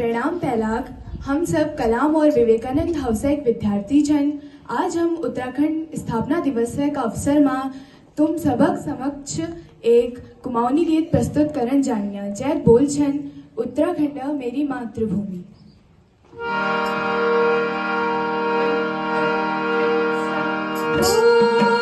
प्रणाम पहलाक। हम सब कलाम और विवेकानंद व्यावसायिक विद्यार्थी जन आज हम उत्तराखंड स्थापना दिवस का अवसर में तुम सबक समक्ष एक कुमाऊनी गीत प्रस्तुत करन जानिया जैक बोल छन उत्तराखंड मेरी मातृभूमि। Oh